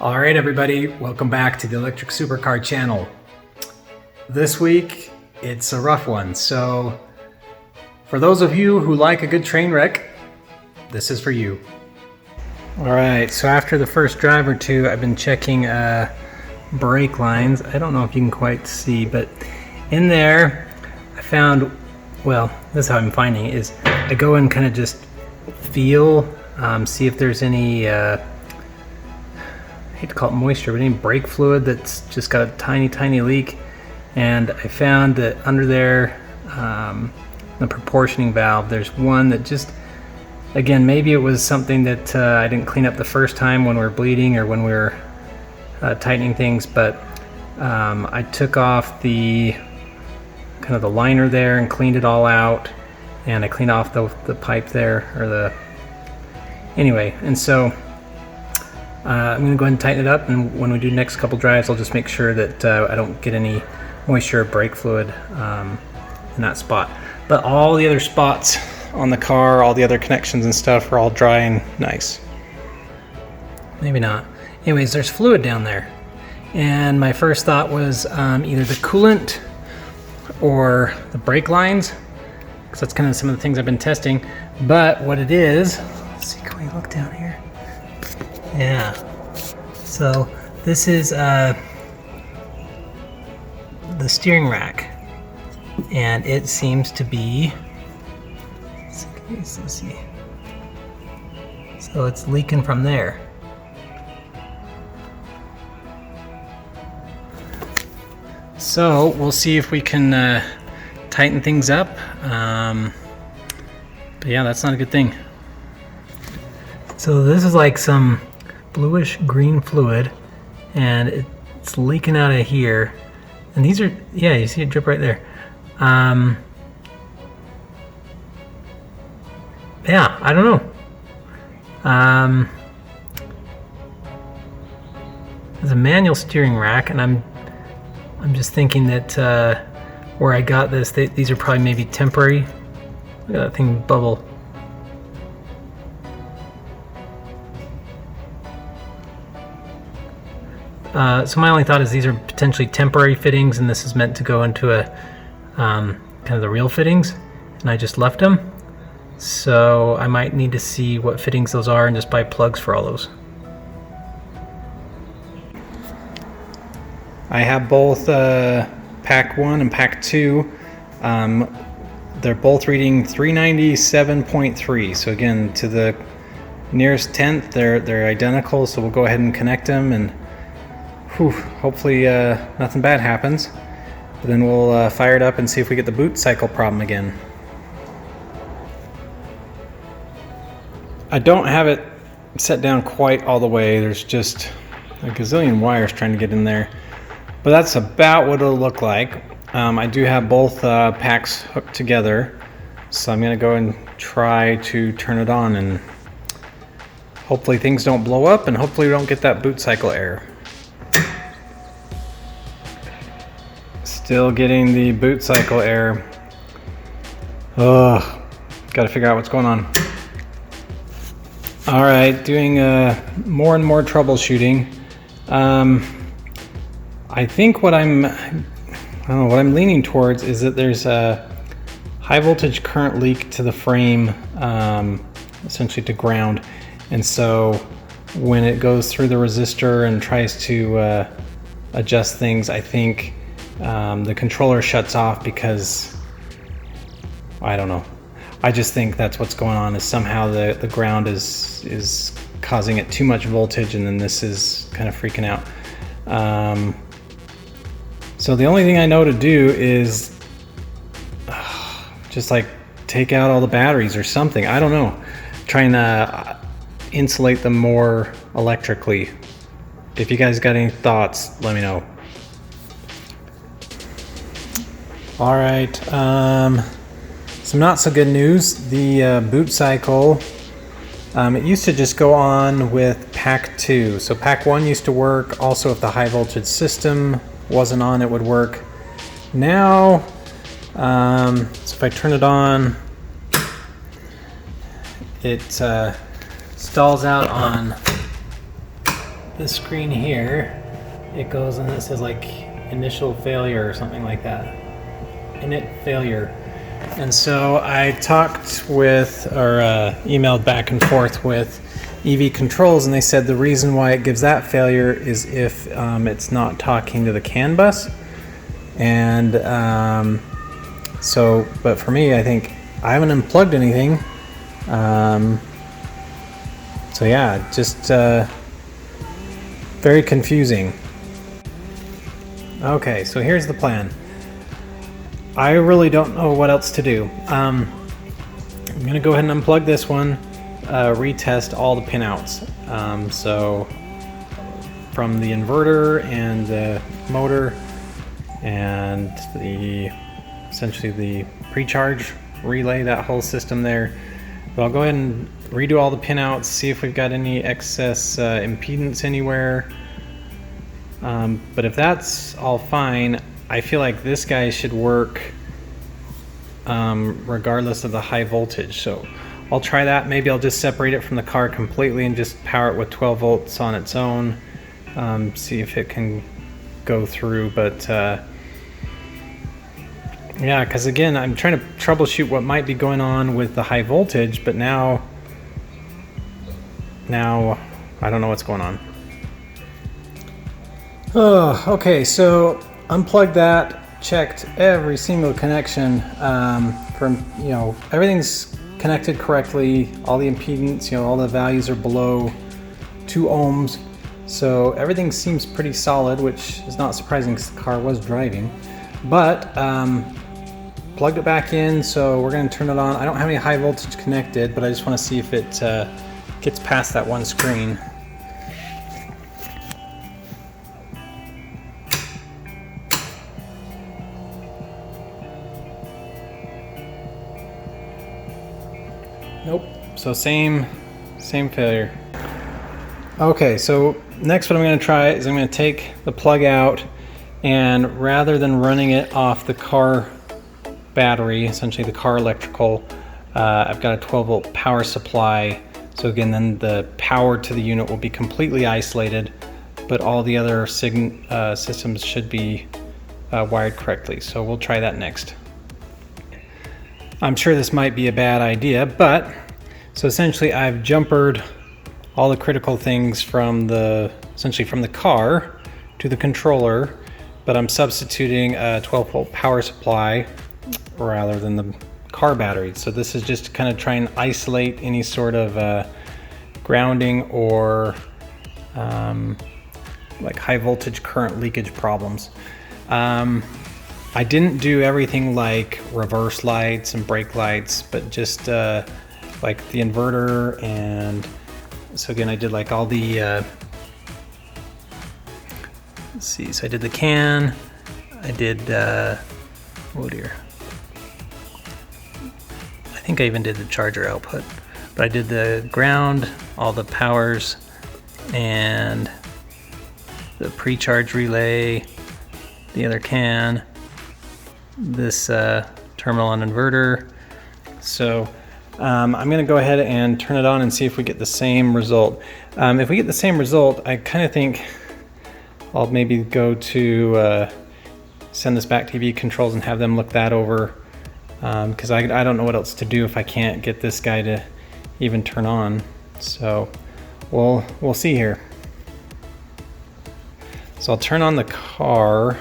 All right, everybody, welcome back to the Electric Supercar channel. This week, it's a rough one. So for those of you who like a good train wreck, this is for you. All right, so after the first drive or two, I've been checking brake lines. I don't know if you can quite see, but in there, I found, well, this is how I'm finding it, is I go and kind of just feel, see if there's any, I hate to call it moisture, but any brake fluid that's just got a tiny leak. And I found that under there, the proportioning valve, there's one that just, again, maybe it was something that I didn't clean up the first time when we were bleeding or when we were tightening things, but I took off the kind of the liner there and cleaned it all out, and I cleaned off the pipe there, or the, anyway, and so I'm going to go ahead and tighten it up, and when we do the next couple drives, I'll just make sure that I don't get any moisture or brake fluid in that spot. But all the other spots on the car, all the other connections and stuff are all dry and nice. Maybe not. Anyways, there's fluid down there. And my first thought was either the coolant or the brake lines, because that's kind of some of the things I've been testing. But what it is, let's see, can we look down here? Yeah, so this is the steering rack, and it seems to be, let's see, so it's leaking from there. So we'll see if we can tighten things up, but yeah, that's not a good thing. So this is like some bluish green fluid, and it's leaking out of here, and these are, yeah, you see it drip right there. Yeah, I don't know. There's a manual steering rack, and I'm just thinking that where I got this, these are probably maybe temporary. Look at that thing bubble. So my only thought is these are potentially temporary fittings, and this is meant to go into a kind of the real fittings, and I just left them. So I might need to see what fittings those are and just buy plugs for all those. I have both pack 1 and pack 2. They're both reading 397.3. So again, to the nearest tenth, they're identical. So we'll go ahead and connect them, and hopefully nothing bad happens. But then we'll fire it up and see if we get the boot cycle problem again. I don't have it set down quite all the way. There's just a gazillion wires trying to get in there. But that's about what it'll look like. I do have both packs hooked together. So I'm going to go and try to turn it on, and hopefully things don't blow up, and hopefully we don't get that boot cycle error. Still getting the boot cycle error. Ugh, gotta figure out what's going on. All right, doing more and more troubleshooting. I think what I'm leaning towards is that there's a high voltage current leak to the frame, essentially to ground, and so when it goes through the resistor and tries to adjust things, I think the controller shuts off because, I don't know. I just think that's what's going on, is somehow the ground is causing it too much voltage, and then this is kind of freaking out. So the only thing I know to do is just like take out all the batteries or something. I don't know. Trying to insulate them more electrically. If you guys got any thoughts, let me know. All right, some not so good news. The boot cycle, it used to just go on with pack 2. So pack 1 used to work. Also, if the high voltage system wasn't on, it would work. Now, so if I turn it on, it stalls out on this screen here, it goes and it says like initial failure or something like that. Init failure. And so I talked with, or emailed back and forth with EV Controls, and they said the reason why it gives that failure is if it's not talking to the CAN bus. And but for me, I think I haven't unplugged anything. So yeah, just very confusing. Okay, so here's the plan. I really don't know what else to do. I'm gonna go ahead and unplug this one, retest all the pinouts. So from the inverter and the motor and essentially the pre-charge relay, that whole system there. But I'll go ahead and redo all the pinouts, see if we've got any excess impedance anywhere. But if that's all fine, I feel like this guy should work regardless of the high voltage. So I'll try that. Maybe I'll just separate it from the car completely and just power it with 12 volts on its own. See if it can go through. But yeah, because again, I'm trying to troubleshoot what might be going on with the high voltage, but now I don't know what's going on. Oh, okay, so unplugged that, checked every single connection from, everything's connected correctly, all the impedance, all the values are below 2 ohms, so everything seems pretty solid, which is not surprising because the car was driving. But plugged it back in, so we're going to turn it on. I don't have any high voltage connected, but I just want to see if it gets past that one screen. Nope. So same failure. Okay, so next what I'm going to try is I'm going to take the plug out, and rather than running it off the car battery, essentially the car electrical, I've got a 12 volt power supply. So again, then the power to the unit will be completely isolated, but all the other systems should be wired correctly. So we'll try that next. I'm sure this might be a bad idea, but so essentially I've jumpered all the critical things from the car to the controller, but I'm substituting a 12 volt power supply rather than the car battery. So this is just to kind of try and isolate any sort of grounding or like high voltage current leakage problems. I didn't do everything like reverse lights and brake lights, but just like the inverter, and so again I did like all the let's see, so I did the CAN, I did oh dear, I think I even did the charger output, but I did the ground, all the powers, and the pre-charge relay, the other CAN, this terminal on inverter. So I'm going to go ahead and turn it on and see if we get the same result. If we get the same result, I kind of think I'll maybe go to send this back to EV Controls and have them look that over, because I don't know what else to do if I can't get this guy to even turn on. So we'll see here. So I'll turn on the car.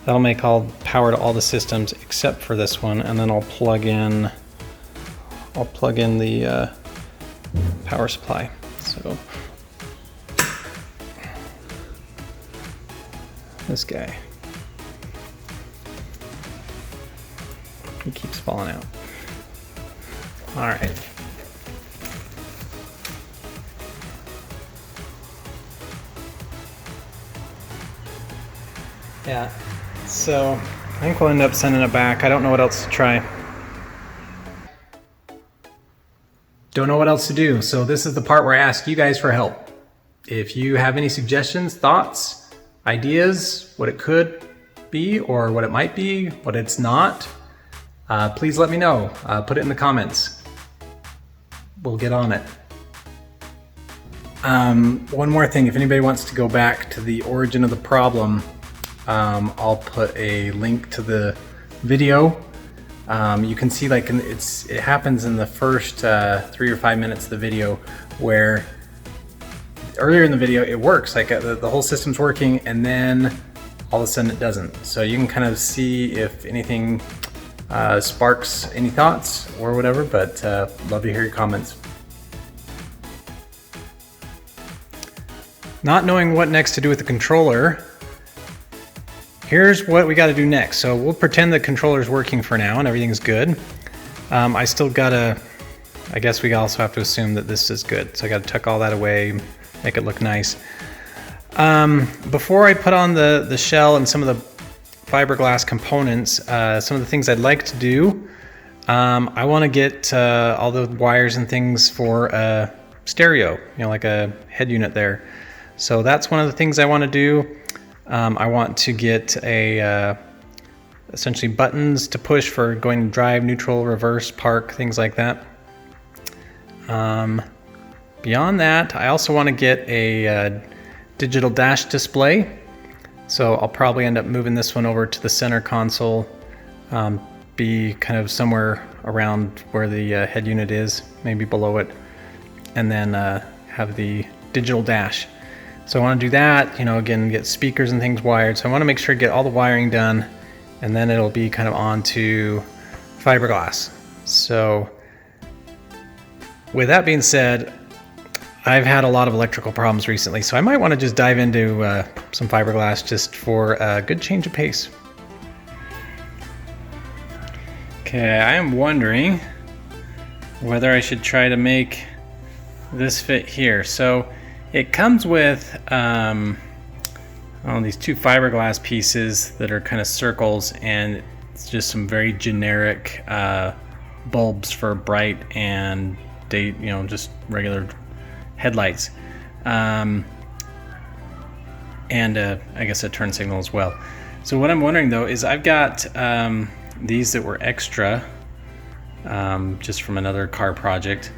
That'll make all power to all the systems except for this one, and then I'll plug in the power supply. So this guy, he keeps falling out. All right. Yeah. So I think we'll end up sending it back. I don't know what else to try. Don't know what else to do. So this is the part where I ask you guys for help. If you have any suggestions, thoughts, ideas, what it could be or what it might be, what it's not, please let me know. Put it in the comments. We'll get on it. One more thing, if anybody wants to go back to the origin of the problem, I'll put a link to the video. You can see like it happens in the first 3 or 5 minutes of the video, where earlier in the video it works, like the whole system's working, and then all of a sudden it doesn't. So you can kind of see if anything sparks any thoughts or whatever, but love to hear your comments. Not knowing what next to do with the controller, here's what we got to do next. So we'll pretend the controller's working for now and everything's good. I still gotta, I guess we also have to assume that this is good. So I gotta tuck all that away, make it look nice. Before I put on the shell and some of the fiberglass components, some of the things I'd like to do, I want to get all the wires and things for a stereo, like a head unit there. So that's one of the things I want to do. I want to get essentially buttons to push for going drive, neutral, reverse, park, things like that. Beyond that, I also want to get a digital dash display. So I'll probably end up moving this one over to the center console, be kind of somewhere around where the head unit is, maybe below it, and then have the digital dash. So I want to do that, again, get speakers and things wired. So I want to make sure to get all the wiring done, and then it'll be kind of onto fiberglass. So with that being said, I've had a lot of electrical problems recently, so I might want to just dive into some fiberglass just for a good change of pace. Okay, I am wondering whether I should try to make this fit here. So it comes with these two fiberglass pieces that are kind of circles, and it's just some very generic bulbs for bright and day, just regular headlights, and I guess a turn signal as well. So what I'm wondering though is I've got these that were extra just from another car project,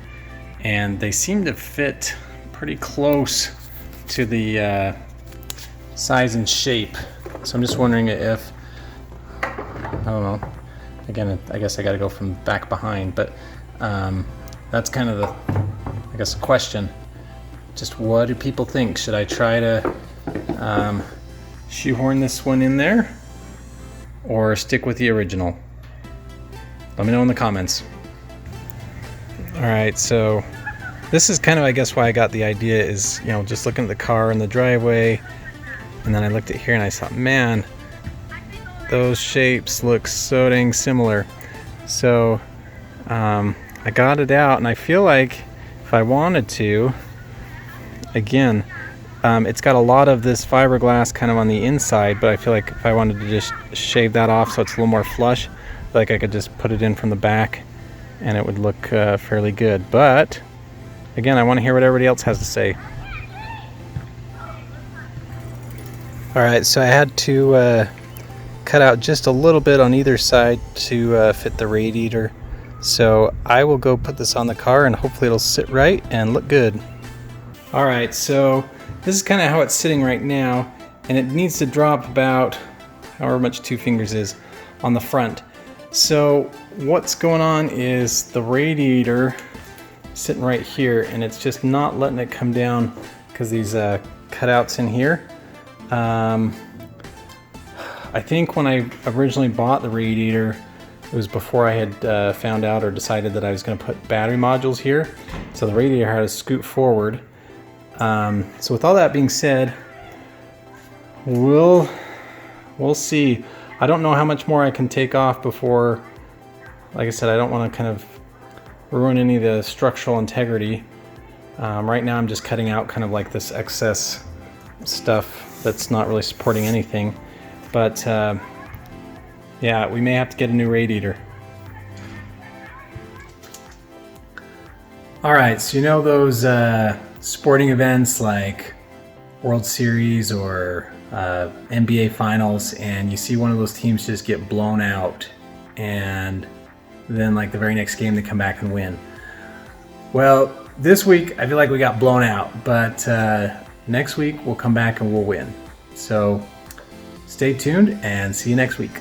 and they seem to fit pretty close to the size and shape. So I'm just wondering if, I don't know, again, I guess I got to go from back behind, but that's kind of the question. Just what do people think? Should I try to shoehorn this one in there or stick with the original? Let me know in the comments. All right, so this is kind of, I guess, why I got the idea is, just looking at the car in the driveway, and then I looked at here and I thought, man, those shapes look so dang similar. So I got it out, and I feel like if I wanted to, again, it's got a lot of this fiberglass kind of on the inside, but I feel like if I wanted to just shave that off so it's a little more flush, like I could just put it in from the back and it would look fairly good. But again, I want to hear what everybody else has to say. Alright, so I had to cut out just a little bit on either side to fit the radiator. So I will go put this on the car and hopefully it'll sit right and look good. Alright, so this is kind of how it's sitting right now, and it needs to drop about however much 2 fingers is on the front. So what's going on is the radiator sitting right here, and it's just not letting it come down because these cutouts in here. I think when I originally bought the radiator, it was before I had found out or decided that I was going to put battery modules here. So the radiator had to scoot forward. So with all that being said, we'll see. I don't know how much more I can take off before, like I said, I don't want to kind of ruin any of the structural integrity. Right now I'm just cutting out kind of like this excess stuff that's not really supporting anything. But yeah, we may have to get a new radiator. Alright, so those sporting events like World Series or NBA Finals, and you see one of those teams just get blown out, and then like the very next game they come back and win. Well, this week I feel like we got blown out, but next week we'll come back and we'll win. So stay tuned and see you next week.